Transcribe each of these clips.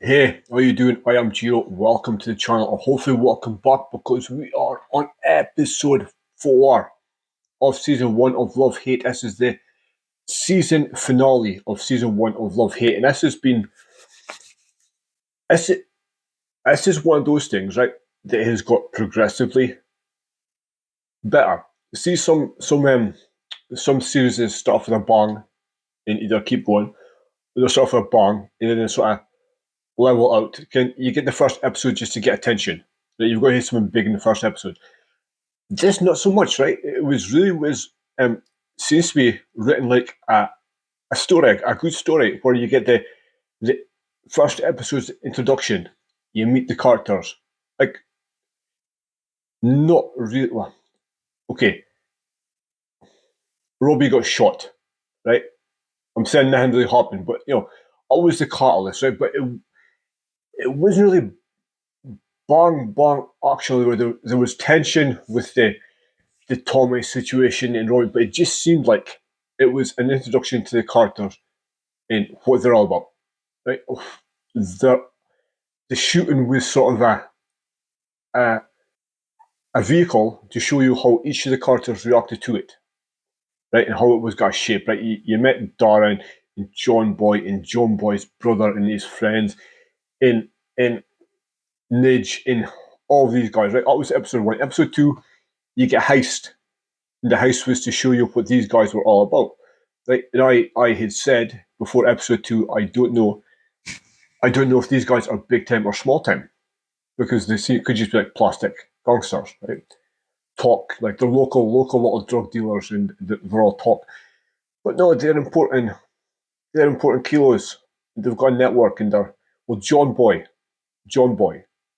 Hey, how you doing? I am Giro. Welcome to the channel, or hopefully welcome back because we are on episode 4 of season 1 of Love Hate. This is the season finale of season 1 of Love Hate, and this is, this is one of those things, right, that has got progressively better. See, some series start with a bang and either keep going, or they start with a bang and then they sort of level out. You get the first episode just to get attention. That you've got to hit something big in the first episode. This not so much, right? It seems to be written like a story, a good story, where you get the first episode's introduction. You meet the characters, like not really. Well, okay, Robbie got shot, right? I'm saying nothing really happened, but always the catalyst, right? But it wasn't really bang actually where there was tension with the Tommy situation and Roy, but it just seemed like it was an introduction to the characters and what they're all about. Right? The shooting was sort of a vehicle to show you how each of the characters reacted to it, right, and how it was got shaped. Right, you met Darren and John Boy and John Boy's brother and his friends, and Nidge and all these guys. Right, that was episode 1. Episode 2, you get heist. And the heist was to show you what these guys were all about. Right? And I had said before episode 2, I don't know if these guys are big time or small time, because they could just be like plastic gangsters, right? Talk like they're local little drug dealers, and they're all talk. But no, they're important. They're important kilos. They've got a network, and John Boy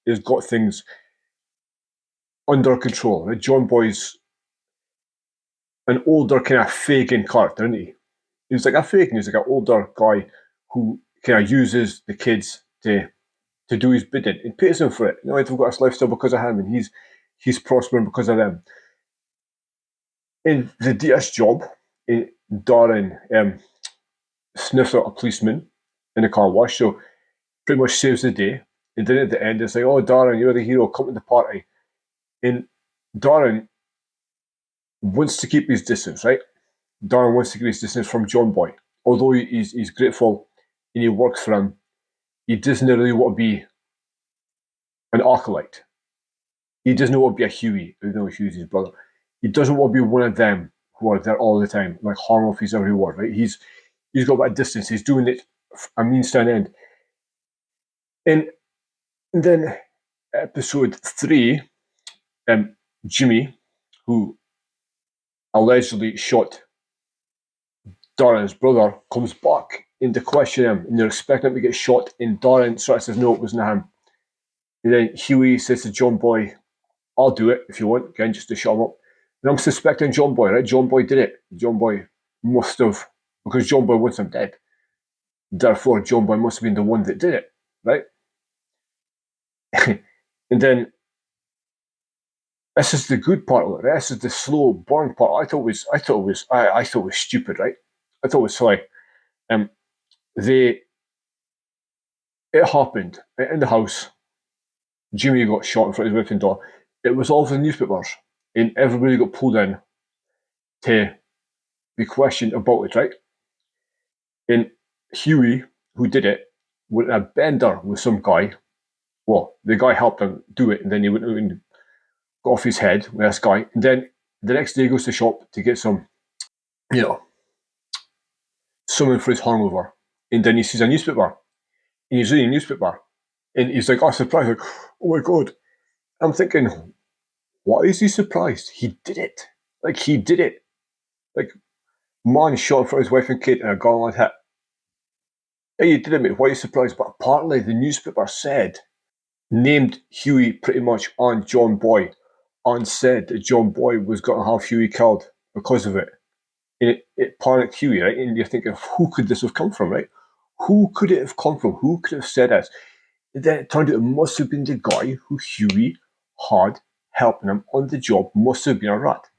has got things under control. Right? John Boy's an older kind of Fagin character, isn't he? He's like a Fagin. He's like an older guy who kind of uses the kids to do his bidding and pays them for it. They've got this lifestyle because of him, and he's prospering because of them. In the DS job, Darren sniffs out a policeman in a car wash, so pretty much saves the day. And then at the end, it's like, "Oh, Darren, you're the hero. Come to the party." And Darren wants to keep his distance, right? Darren wants to keep his distance from John Boy. Although he's grateful and he works for him, he doesn't really want to be an acolyte. He doesn't want to be a Huey, even though Huey's his brother. He doesn't want to be one of them who are there all the time, like harm off his every word, right? He's got that distance. He's doing it a means to an end. And then episode 3, Jimmy, who allegedly shot Darren's brother, comes back in to question him, and they're expecting him to get shot, and Darren sort of says, "No, it wasn't him." And then Huey says to John Boy, "I'll do it if you want," again, just to shut him up. And I'm suspecting John Boy, right? John Boy did it. John Boy must have, because John Boy wants him dead. Therefore, John Boy must have been the one that did it, right? And then this is the good part of it. This is the slow burn part. I thought it was stupid, right? I thought it was silly. It happened in the house. Jimmy got shot in front of his wife and daughter. It was all over the newspapers, and everybody got pulled in to be questioned about it, right? And Huey, who did it, went in a bender with some guy. Well, the guy helped him do it, and then he went and got off his head with this guy. And then the next day he goes to the shop to get some, something for his hangover. And then he sees a newspaper, and he's reading a newspaper. And he's like, surprised, like, "Oh my God." I'm thinking, why is he surprised? He did it. Like, he did it. Like, man shot in front of his wife and kid and a gun like hit. Yeah, you did it, mate. Why are you surprised? But apparently the newspaper named Huey pretty much on John Boy, and said that John Boy was going to have Huey killed because of it. And it panicked Huey, right? And you're thinking, who could this have come from, right? Who could it have come from? Who could have said this? And then it turned out it must have been the guy who Huey had helping him on the job. Must have been a rat.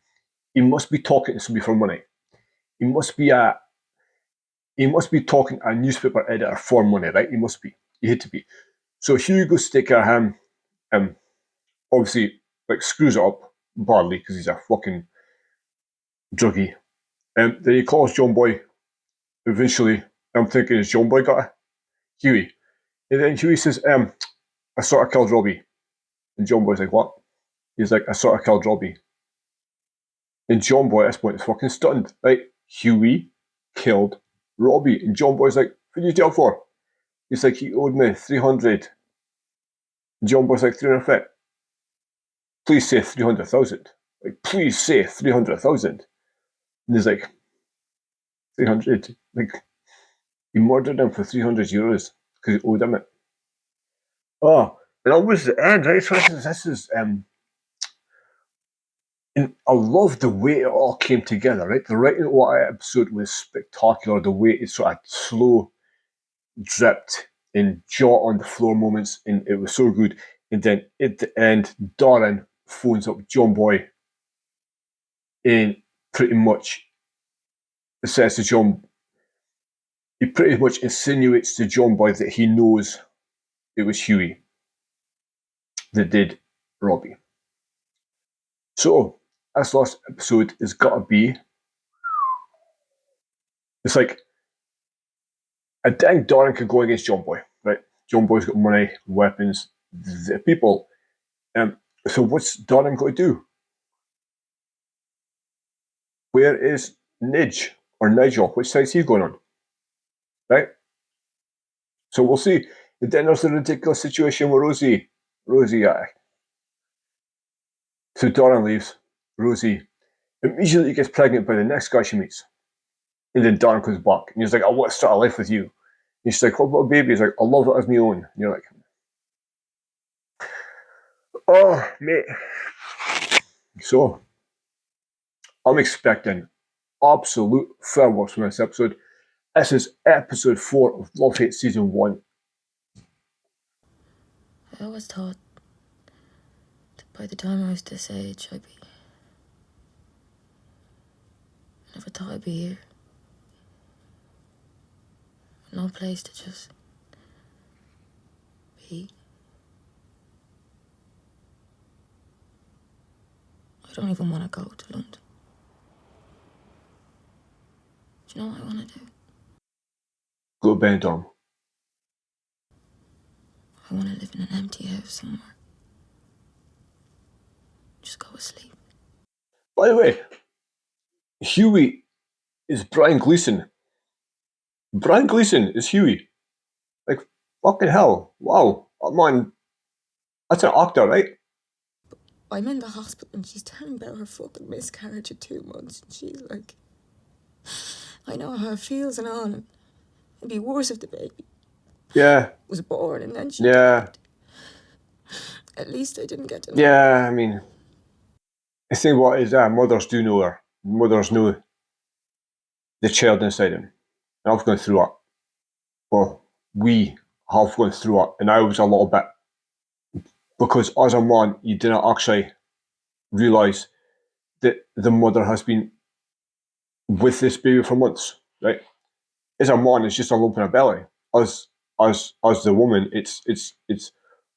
He must be talking to somebody for money. He must be talking to a newspaper editor for money, right? He must be. You hate to be. So Hughie goes to take care of him. Obviously, like, screws it up badly because he's a fucking druggie. Then he calls John Boy. Eventually, I'm thinking, is John Boy got a Hughie? And then Hughie says, I sort of killed Robbie. And John Boy's like, what? He's like, I sort of killed Robbie. And John Boy at this point is fucking stunned. Right? Hughie killed Robbie. And John Boy's like, what did you jail for? He's like, he owed me 300. And John Boy's like, 350. Please say 300,000. Like, please say 300,000. And he's like, 300. Like, he murdered him for 300 euros because he owed him it. Oh, and that was the end, right? So this is and I love the way it all came together, right? The writing of what episode was spectacular. The way it sort of slow dripped and jaw on the floor moments, and it was so good. And then at the end, Darren phones up John Boy and pretty much says to John, he pretty much insinuates to John Boy that he knows it was Hughie that did Robbie. So this last episode has got to be, it's like, I think Darren could go against John Boy, right? John Boy's got money, weapons, the people. So what's Darren going to do? Where is Nidge or Nigel? Which side's he going on? Right? So we'll see. And then there's the ridiculous situation with Rosie. So Darren leaves. Rosie immediately gets pregnant by the next guy she meets. And then Darren comes back. And he's like, I want to start a life with you. And she's like, what about a baby? He's like, I love it as my own. And you're like, oh, mate. So, I'm expecting absolute fireworks from this episode. This is episode 4 of Love Hate Season 1. I always thought that by the time I was this age, I never thought I'd be here. No place to just be. I don't even want to go to London. Do you know what I want to do? Go to Benidorm. I want to live in an empty house somewhere. Just go to sleep. By the way, Hughie is Brian Gleeson. Brian Gleeson is Hughie. Like, fucking hell. Wow. Man, that's an actor, right? I'm in the hospital and she's telling me about her fucking miscarriage of 2 months. And she's like, I know how it feels and all. And it'd be worse if the baby was born and then she died. At least I didn't get to know her. I mean, the thing what is that mothers do know her. Mothers know the child inside them. And I've gone through it. Well, we have gone through it. And I was a little bit, because as a man, you didn't actually realise that the mother has been with this baby for months, right? As a man, it's just a lump in her belly. As the woman, it's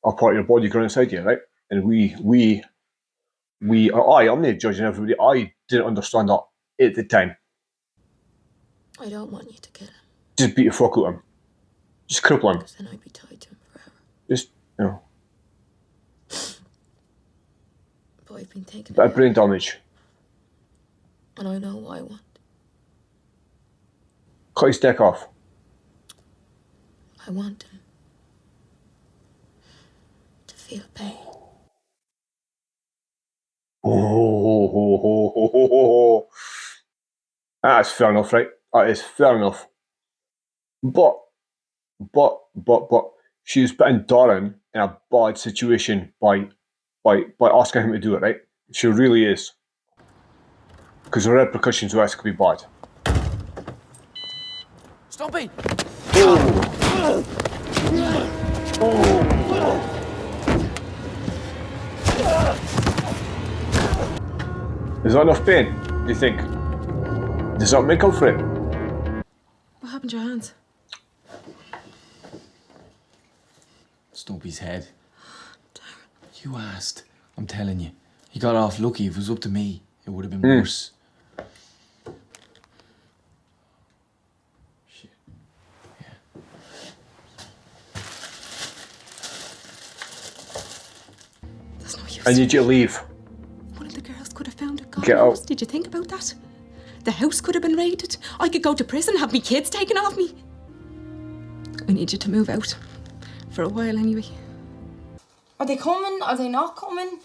a part of your body growing inside you, right? And I'm not judging everybody. I didn't understand that at the time. I don't want you to kill him. Just beat the fuck out of him. Just cripple him. Because then I'd be tied to him forever. Just, you know. But I've been thinking Bit of brain damage. And I know what I want. Cut his dick off. I want him to feel pain. That's fair enough, right? That is fair enough. But she's putting Darren in a bad situation by asking him to do it, right? She really is. Because the repercussions of this could be bad. Stop it! Is that enough pain, do you think? Does that make up for it? What happened to your hands? Stump his head. You asked. I'm telling you. He got off lucky. If it was up to me, it would have been worse. Shit. Yeah. There's no use. I need you to leave. One of the girls could have found it. God Get knows. out. Did you think about that? The house could have been raided. I could go to prison, have me kids taken off me. I need you to move out. For a while, anyway. Are they coming? Are they not coming?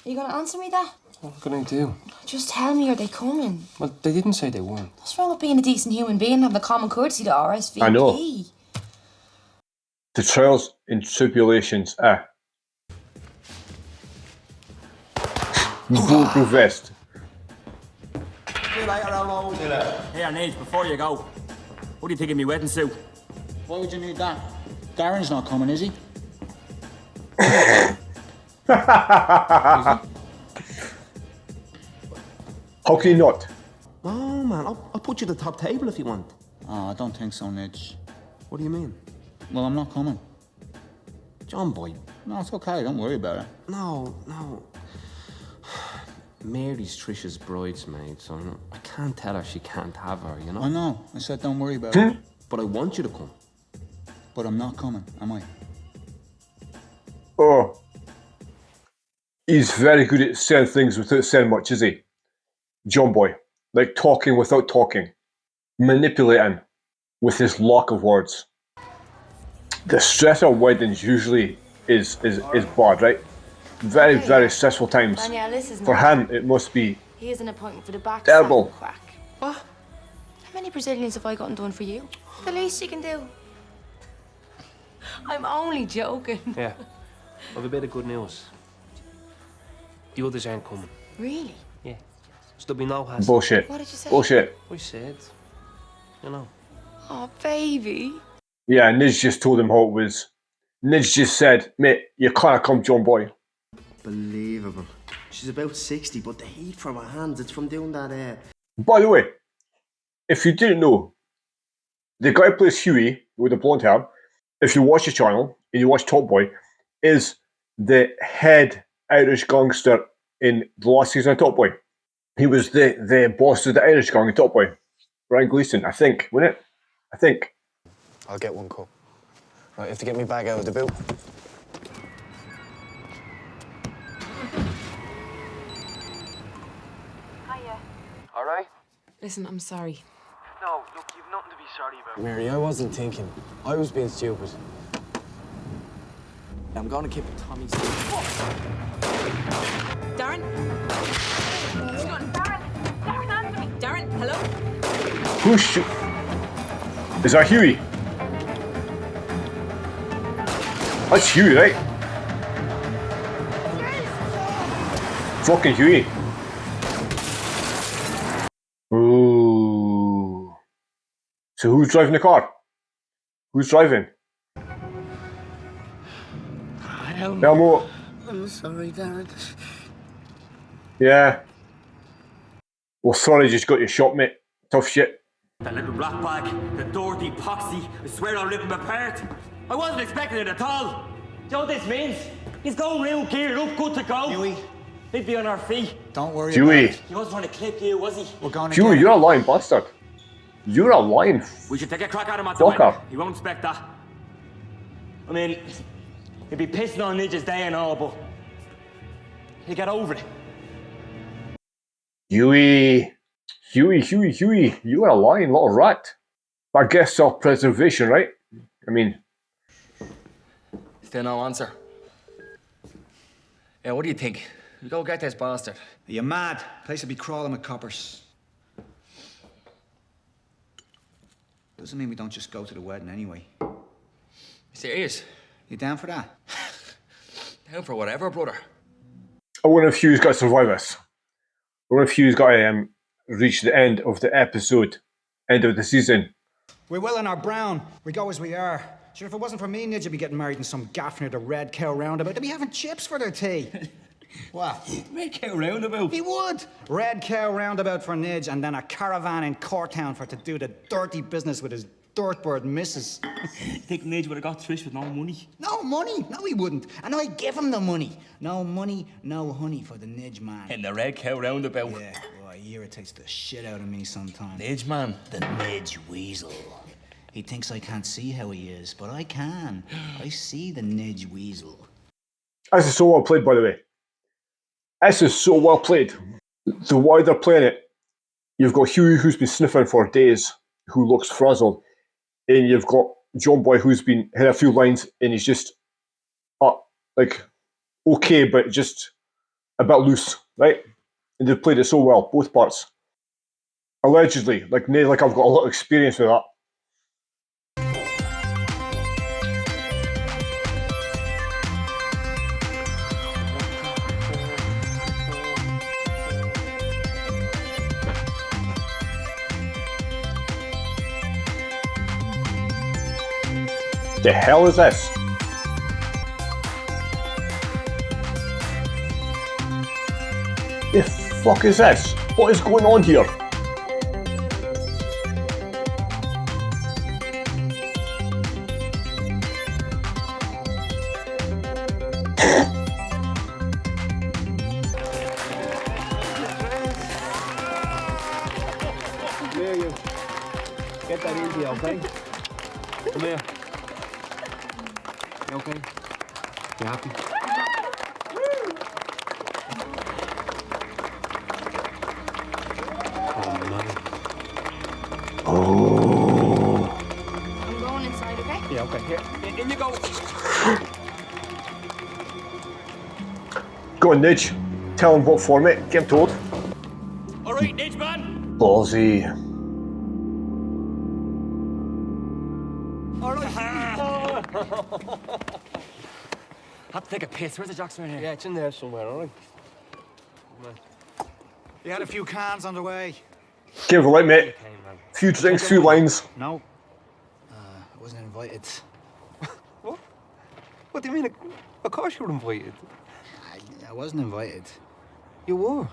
Are you going to answer me that? What can I do? Just tell me, are they coming? Well, they didn't say they weren't. What's wrong with being a decent human being and having the common courtesy to RSVP? I know. The trials and tribulations, Bulletproof vest. See you later, Elmo. See you later. Here, Nidge, before you go, what do you think of me wedding suit? Why would you need that? Darren's not coming, is he? How can you not? Oh, man, I'll put you at the top table if you want. Oh, I don't think so, Nidge. What do you mean? Well, I'm not coming. John boy. No, it's okay, don't worry about it. No. Mary's Trish's bridesmaid, so I can't tell her she can't have her, you know? I know, I said don't worry about it. But I want you to come. But I'm not coming, am I? Oh. He's very good at saying things without saying much, is he? John Boy. Like talking without talking. Manipulating with his lack of words. The stress of weddings usually is bad, right? Very, very stressful times. Danielle, this is For not... him, it must be He has an appointment for the back terrible. quack. What? How many Brazilians have I gotten done for you? The least you can do. I'm only joking. Yeah. I've a bit of good news. The others aren't coming. Really? Yeah. So there'll be no hassle. Bullshit. What did you say? Bullshit. I said, you know. Oh, baby. Yeah, Nidge just told him how it was. Nidge just said, mate, you can't come, John Boy. Believable. She's about 60, but the heat from her hands, it's from doing that, By the way, if you didn't know, the guy who plays Huey with the blonde hair, if you watch the channel and you watch Top Boy, is the head Irish gangster in the last season of Top Boy. He was the boss of the Irish gang in Top Boy. Brian Gleeson, I think, wasn't it? I think. I'll get one cup. Right, you have to get me bag out of the boot. Hiya. All right? Listen, I'm sorry. No, look, you've nothing to be sorry about. Mary, I wasn't thinking. I was being stupid. I'm gonna keep Tommy's. Darren? What's going on? Darren, answer me. Darren, hello? Who's Is that Huey? That's Huey, right? Fucking Huey. Ooh. So who's driving the car? Who's driving? Elmo. I'm sorry, Darren. Yeah. Well, sorry, just got your shot, mate. Tough shit. That little black bag, the dirty poxy, I swear I'll rip him apart. I wasn't expecting it at all. Do you know what this means? He's going real geared up, good to go. Huey. He'd be on our feet. Don't worry Huey. about it. He wasn't trying to clip you, was he? We're gonna Huey, get you're a him. lying bastard. You're a lying We should take a crack at him at the fucker. wedding. He won't expect that. I mean, he'd be pissing on Nidge's day and all, but he'll get over it. Huey. Huey. You're a lying little rat. I guess self-preservation, right? I mean, Still no answer. Yeah, what do you think? You go get this bastard. Are you mad? Place will be crawling with coppers. Doesn't mean we don't just go to the wedding anyway. Serious? You down for that? Down for whatever, brother. I wonder if Hugh's got to survive this. I wonder if Hugh's got to reach the end of the episode, end of the season. We're well in our brown. We go as we are. Sure, if it wasn't for me, Nidge would be getting married in some gaff near the Red Cow Roundabout. They'd be having chips for their tea. What? Red Cow Roundabout. He would. Red Cow Roundabout for Nidge, and then a caravan in Courtown for to do the dirty business with his dirtbird missus. Think Nidge would have got Trish with no money? No money? No, he wouldn't. And I give him the money. No money, no honey for the Nidge man. In the red cow roundabout. Yeah, well, he irritates the shit out of me sometimes. Nidge man. The Nidge weasel. He thinks I can't see how he is, but I can. I see the Nidge weasel. This is so well played, by the way. This is so well played. The way they're playing it, you've got Hughie who's been sniffing for days, who looks frazzled, and you've got John Boy who's been had a few lines and he's just like okay, but just a bit loose, right? And they've played it so well, both parts. Allegedly, like I've got a lot of experience with that. The hell is this? The fuck is this? What is going on here? Get that easy, okay? Come here. You okay? You happy? Oh, man. Oh. I'm going inside, okay? Yeah, okay. Here, in you go. Go on, Nidge. Tell him what format. Get him told. All right, Nidge man. Ballsy. All right. Have to take a piss. Where's the Jackson in here? Yeah, it's in there somewhere, all right? You had a few cans on the way. Give it away, mate. Okay, man. Few drinks, few lines. No. I wasn't invited. What? What do you mean? Of course you were invited. I wasn't invited. You were.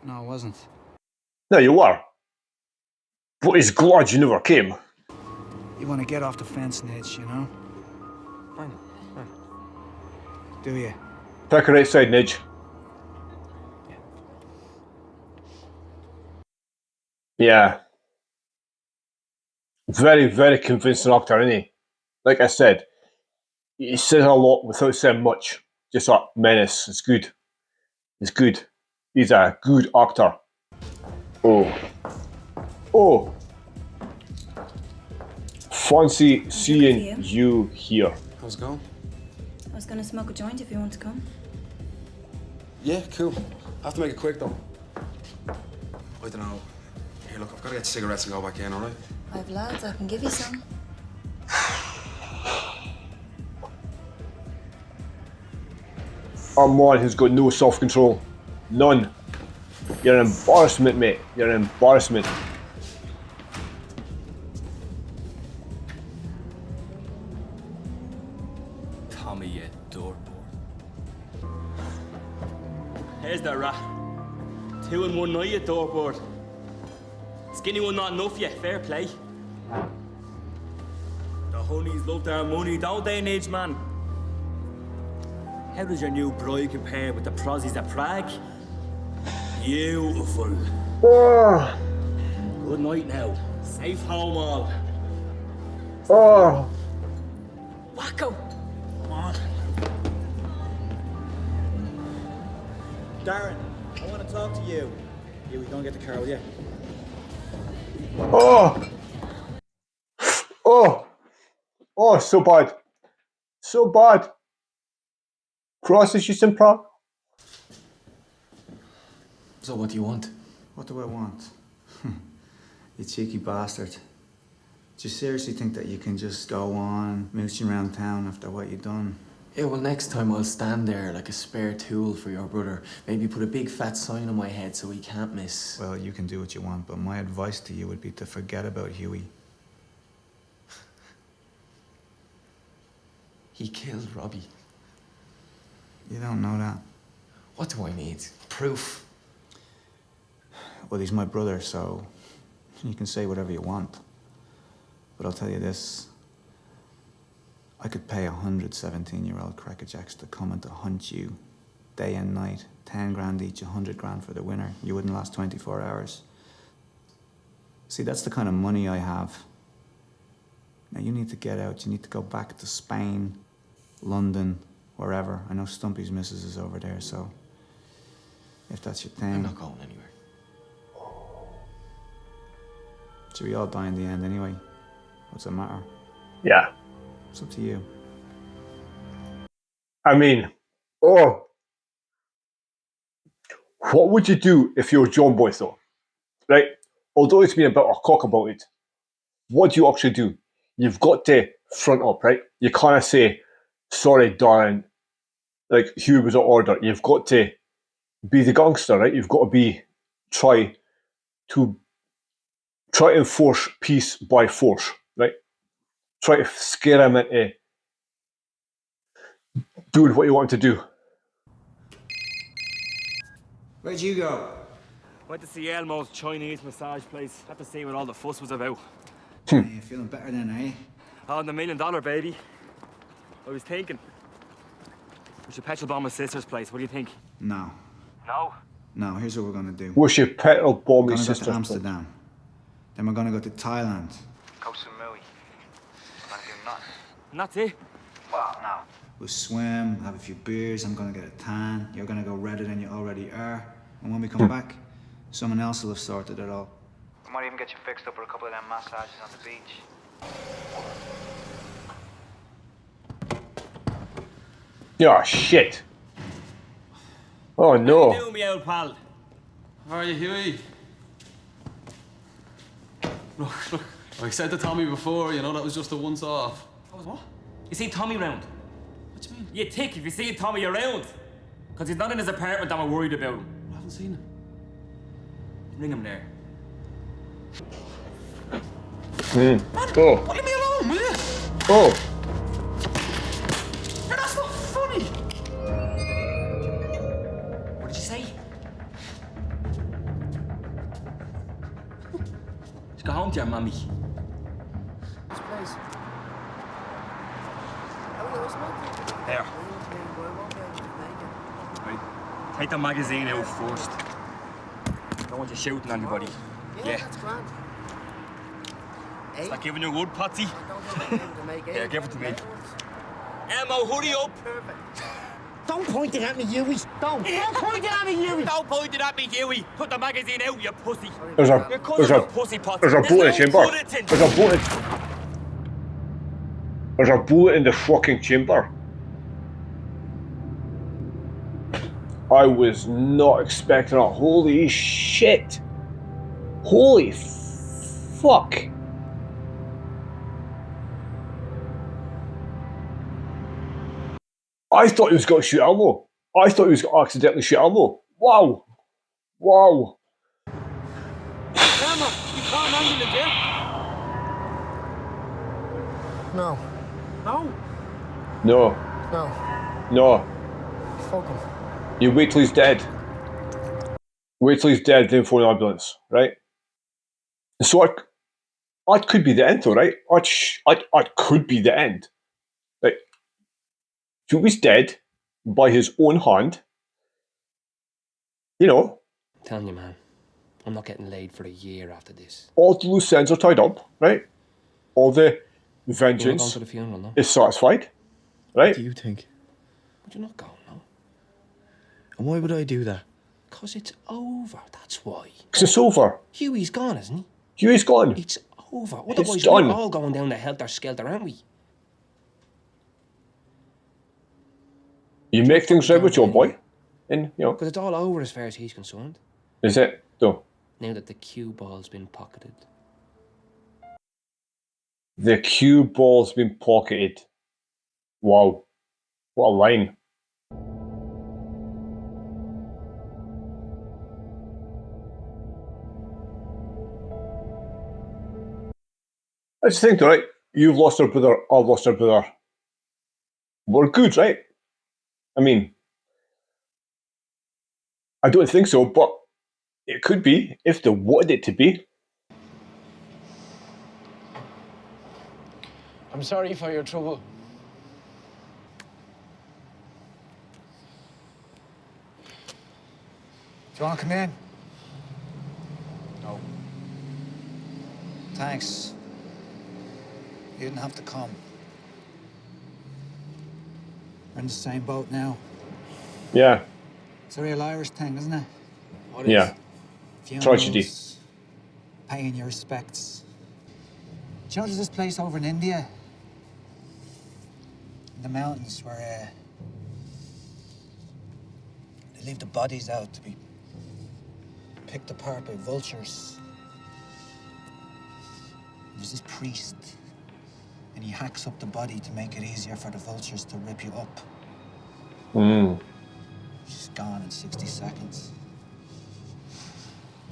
No, I wasn't. No, you were. But he's glad you never came. You want to get off the fence, Nidge, you know? I know. Do you? Pick her right side, Nidge. Yeah. Very, very convincing actor, isn't he? Like I said, he says a lot without saying much. Just that menace. It's good. It's good. He's a good actor. Oh. Oh. Fancy seeing you here. How's it going? I was gonna smoke a joint if you want to come. Yeah, cool. I have to make it quick, though. I don't know. Here, look, I've got to get cigarettes and go back in, all right? I've lads, I can give you some. Our man has got no self-control. None. You're an embarrassment, mate. You're an embarrassment. Tommy, you dirtball. Here's the rat. 2 in 1 night, you dirtball. Skinny one not enough yet, fair play. The honeys love their money, don't they, Nidge man? How does your new bride compare with the prozzies at Prague? Beautiful. Oh. Good night now. Safe home all. Oh. Wacko! Come on. Darren, I want to talk to you. Yeah, we don't get the car, will you? Oh. Oh. Oh, so bad. So bad. Crosses just in Prague. So what do you want? What do I want? You cheeky bastard. Do you seriously think that you can just go on mooching around town after what you've done? Yeah, well, next time I'll stand there like a spare tool for your brother. Maybe put a big fat sign on my head so he can't miss. Well, you can do what you want, but my advice to you would be to forget about Hughie. He killed Robbie. You don't know that. What do I need? Proof. Well, he's my brother, so you can say whatever you want. But I'll tell you this. I could pay 100 17-year-old crackerjacks to come and to hunt you day and night. 10 grand each, 100 grand for the winner. You wouldn't last 24 hours. See, that's the kind of money I have. Now you need to get out. You need to go back to Spain, London, wherever. I know Stumpy's missus is over there, so if that's your thing. I'm not going anywhere. So we all die in the end anyway. What's it matter? Yeah. It's up to you. I mean, what would you do if you're John Boy, though? Right? Although it's been a bit of a cock about it, what do you actually do? You've got to front up, right? You kind of say, sorry, Darren, like, Hugh was an order. You've got to be the gangster, right? You've got to try to enforce peace by force, right? Try to scare him into doing what you want him to do. Where'd you go? Went to see Elmo's Chinese massage place. Had to see what all the fuss was about. You feeling better then, eh? On the $1 million, baby. I was thinking, we should petrol bomb my sister's place. What do you think? No. No? No, here's what we're gonna do. We should petrol bomb We're his gonna go sister's to place. Amsterdam. Then we're gonna go to Thailand. Koh Samui. Gonna do nothing. And that's it? Well, no. We'll swim, have a few beers, I'm gonna get a tan. You're gonna go redder than you already are. And when we come back, someone else will have sorted it all. I might even get you fixed up with a couple of them massages on the beach. Oh, shit. Oh, no. How you doing, me old pal? How are you, Huey? Look, I said to Tommy before, you know, that was just a once-off. That was what? You seen Tommy round? What do you mean? You tick if you seen Tommy around. Because he's not in his apartment that we're worried about him. I haven't seen him. Ring him there. Oh. Leave me alone, will you? Oh. That's not funny. What did you say? Just go home to your mummy. This place. There. Right. Take the magazine out first. Don't want you shooting anybody. Yeah. That's grand. It's like giving you a wood, Patsy. Yeah, give it to me. Elmo, hurry up. Perfect. Don't point it at me, Huey. Don't point it at me, Huey. Don't point it at me, Huey. Put the magazine out, you pussy. There's Your a cousin's a pussy, Patsy. there's a bullet in the chamber. Bulletin. There's a bullet. There's a bullet in the fucking chamber. I was not expecting that. Holy shit. Holy fuck. I thought he was going to shoot Elmo. I thought he was going to accidentally shoot Elmo. Wow. Wow. Elmo, you call an ambulance, yeah? No. No. No. No. No. Fuck him. You wait till he's dead. Wait till he's dead, then phone an ambulance, right? So that could be the end, though, right? That could be the end. Like, Huey's dead by his own hand. You know, I'm telling you, man, I'm not getting laid for a year after this. all the loose ends are tied up, right? All the You're not going vengeance to the funeral, no? is satisfied, right? Do you think? But you're not going, no? And why would I do that? Because it's over, that's why. Because it's over. Huey's gone, isn't he? Huey's gone. It's over. Otherwise, done. we're all going down the helter-skelter, aren't we? You make things right with your boy. And, you know, Because it's all over as far as he's concerned. is it, though? Now that the cue ball's been pocketed. The cue ball's been pocketed. Wow. What a line. I just think, right? You've lost our brother, I've lost our brother. We're good, right? I mean, I don't think so, but it could be if they wanted it to be. I'm sorry for your trouble. Do you want to come in? No. Thanks. You didn't have to come. We're in the same boat now. Yeah. It's a real Irish thing, isn't it? What Yeah. Tragedy. Funerals, paying your respects. Do you know there's this place over in India? In the mountains where they leave the bodies out to be picked apart by vultures. There's this priest, and he hacks up the body to make it easier for the vultures to rip you up. She's gone in 60 seconds.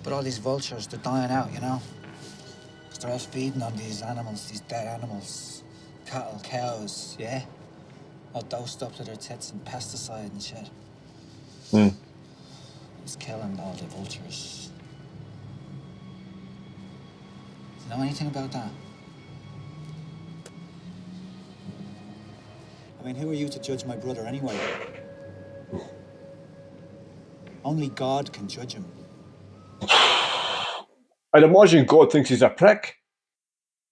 But all these vultures, they're dying out, you know? Because they're all feeding on these animals, these dead animals. Cattle, cows, yeah? All dosed up to their tits and pesticide and shit. It's killing all the vultures. Do you know anything about that? I mean, who are you to judge my brother anyway? Only God can judge him. I'd imagine God thinks he's a prick.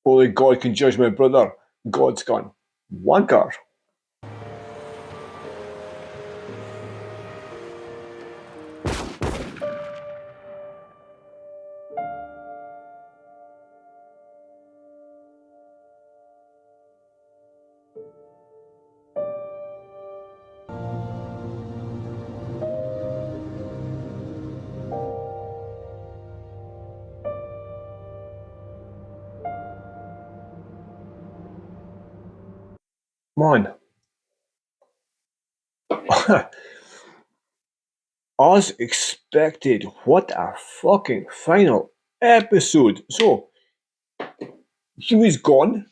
Only God can judge my brother. God's gone wanker. Man. As expected, what a fucking final episode. So, Huey's gone.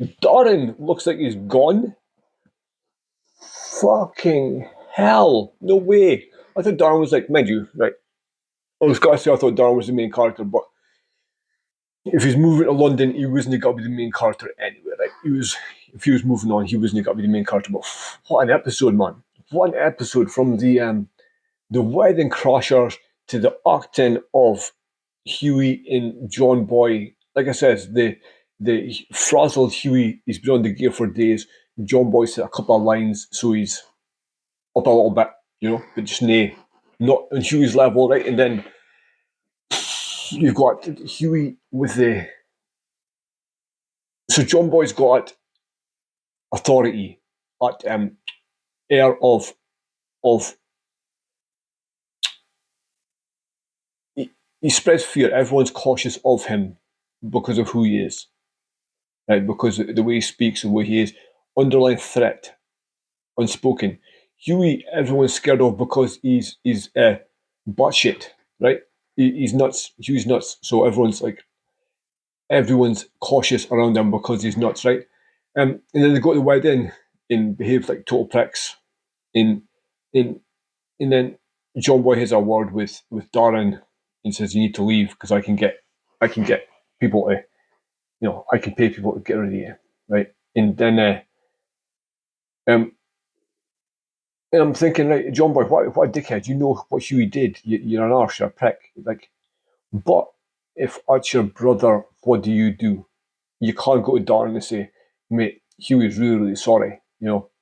Darren looks like he's gone. Fucking hell. No way. I thought Darren was like, mind you, right? I was gonna say I thought Darren was the main character, but if he's moving to London, he wasn't going to be the main character anyway, right? If he was moving on, he wasn't going to be the main character. But what an episode, man! What an episode, from the wedding crashers to the acting of Huey and John Boy. Like I said, the frazzled Huey, he's been on the gear for days. John Boy said a couple of lines, so he's up a little bit, but just not on Huey's level, right? And then you've got Huey with the... So John Boy's got authority at air of he spreads fear. Everyone's cautious of him because of who he is, right? Because the way he speaks, the way he is, underlying threat, unspoken. Huey, everyone's scared of because he's batshit, right? He's nuts. Huey's nuts. So everyone's cautious around him because he's nuts, right? And then they go to the wedding and behave like total pricks. And then John Boy has a word with Darren and says, "You need to leave because I can get people to, I can pay people to get rid of you," right? And then and I'm thinking, right, John Boy, what a dickhead! You know what Huey did. You're an arse. You're a prick. But if that's your brother, what do? You can't go to Darren and say, "Mate, Huey's really, really sorry.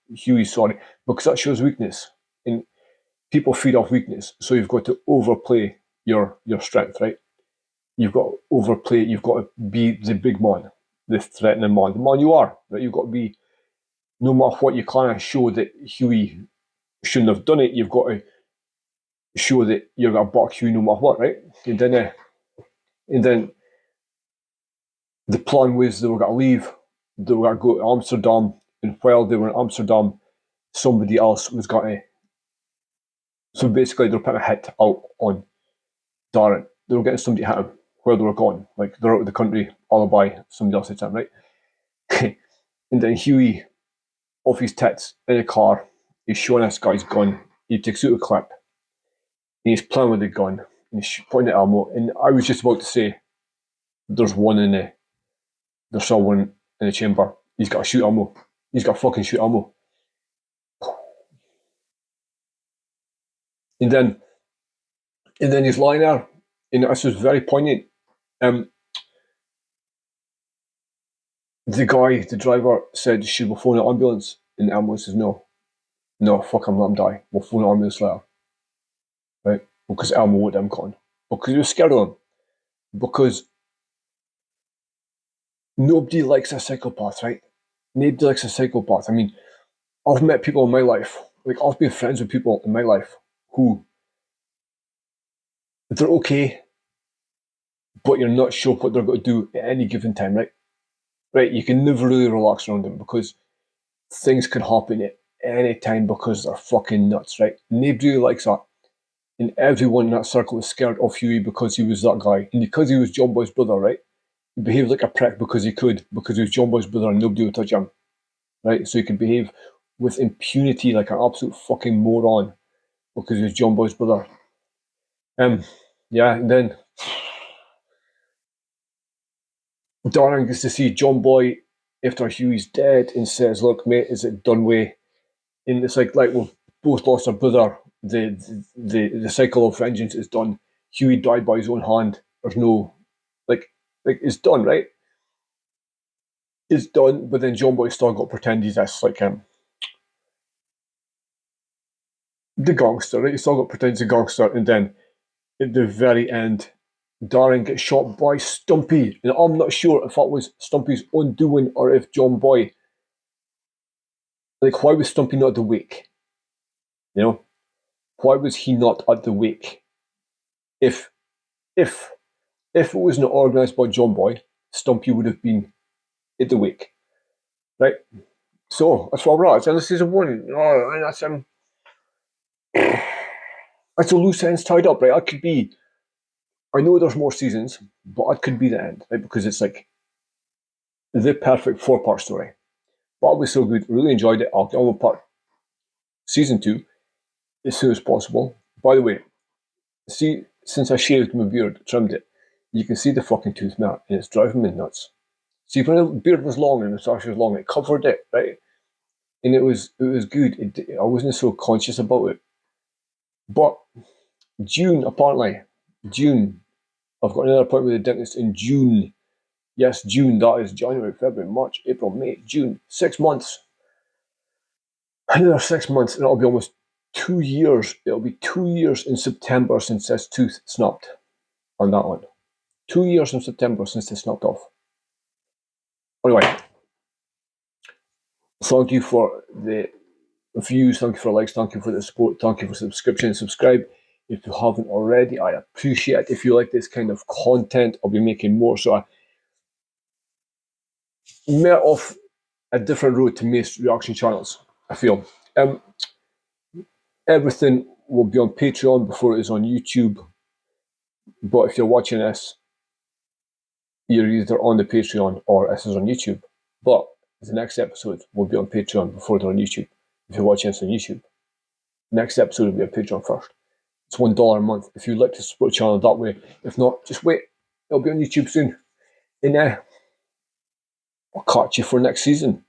Huey's sorry," because that shows weakness. And people feed off weakness. So you've got to overplay your strength, right? You've got to overplay. You've got to be the big man, the threatening man, the man you are. Right? You've got to be, no matter what, you can't show that Huey shouldn't have done it. You've got to show that you're going to back Huey no matter what, right? And then the plan was they were going to leave. They were going to go to Amsterdam, and while they were in Amsterdam, somebody else was going to. So basically, they're putting a hit out on Darren. They were getting somebody to hit him where they were gone. Like, they're out of the country, alibi, somebody else hits him, right? And then Huey, off his tits, in a car, he's showing this guy's gun. He takes out a clip, and he's playing with the gun, and he's pointing at ammo. And I was just about to say, there's still one in the chamber. He's got to shoot ammo. He's got to fucking shoot ammo. And then he's lying there, and this was very poignant. The driver said, should we phone an ambulance? And the ambulance says, no, fuck him, let him die. We'll phone an ambulance later. Right? Because Elmo won't him gone. Because he was scared of him. Because nobody likes a psychopath, right? Nobody likes a psychopath. I mean, I've met people in my life, like I've been friends with people in my life who, they're okay, but you're not sure what they're going to do at any given time, right? Right, you can never really relax around them because things can happen at any time because they're fucking nuts, right? Nobody really likes that. And everyone in that circle was scared of Huey because he was that guy. And because he was John Boy's brother, right? He behaved like a prick because he could, because he was John Boy's brother and nobody would touch him. Right? So he could behave with impunity like an absolute fucking moron because he was John Boy's brother. Yeah, and then Darren gets to see John Boy after Huey's dead and says, look, mate, is it done with? And it's like we've both lost our brother. The cycle of vengeance is done. Huey died by his own hand. There's no, like it's done, right? It's done, but then John Boy's still got to pretend he's this, like the gangster, right? He's still got to pretend he's a gangster, and then at the very end, Darren gets shot by Stumpy, and I'm not sure if that was Stumpy's own doing or if John Boy, like, why was Stumpy not at the wake? You know, why was he not at the wake? If it was not organised by John Boy, Stumpy would have been at the wake, right? So that's what we're at. It's end of season 1. Oh, and that's a loose ends tied up, right? That could be. I know there's more seasons, but that could be the end, right? Because it's like the perfect 4-part story. But it was so good. Really enjoyed it. I'll get on with part season 2 as soon as possible. By the way, see, since I shaved my beard, trimmed it, you can see the fucking tooth now, and it's driving me nuts. See, when the beard was long and the moustache was long, it covered it, right? And it was good. I wasn't so conscious about it. But June, apparently, I've got another appointment with the dentist in June. Yes, June, that is January, February, March, April, May, June. 6 months. Another 6 months, and it'll be almost 2 years. It'll be 2 years in September since this tooth snapped on that one. 2 years in September since it snapped off. Anyway, thank you for the views, thank you for likes, thank you for the support, thank you for subscription. Subscribe if you haven't already. I appreciate it. If you like this kind of content, I'll be making more. So I met off a different road to most reaction channels, I feel. Everything will be on Patreon before it is on YouTube. But if you're watching this, you're either on the Patreon or this is on YouTube. But the next episode will be on Patreon before they're on YouTube. If you're watching this on YouTube, next episode will be on Patreon first. It's $1 a month. If you'd like to support the channel that way, if not, just wait. It'll be on YouTube soon. And I'll catch you for next season.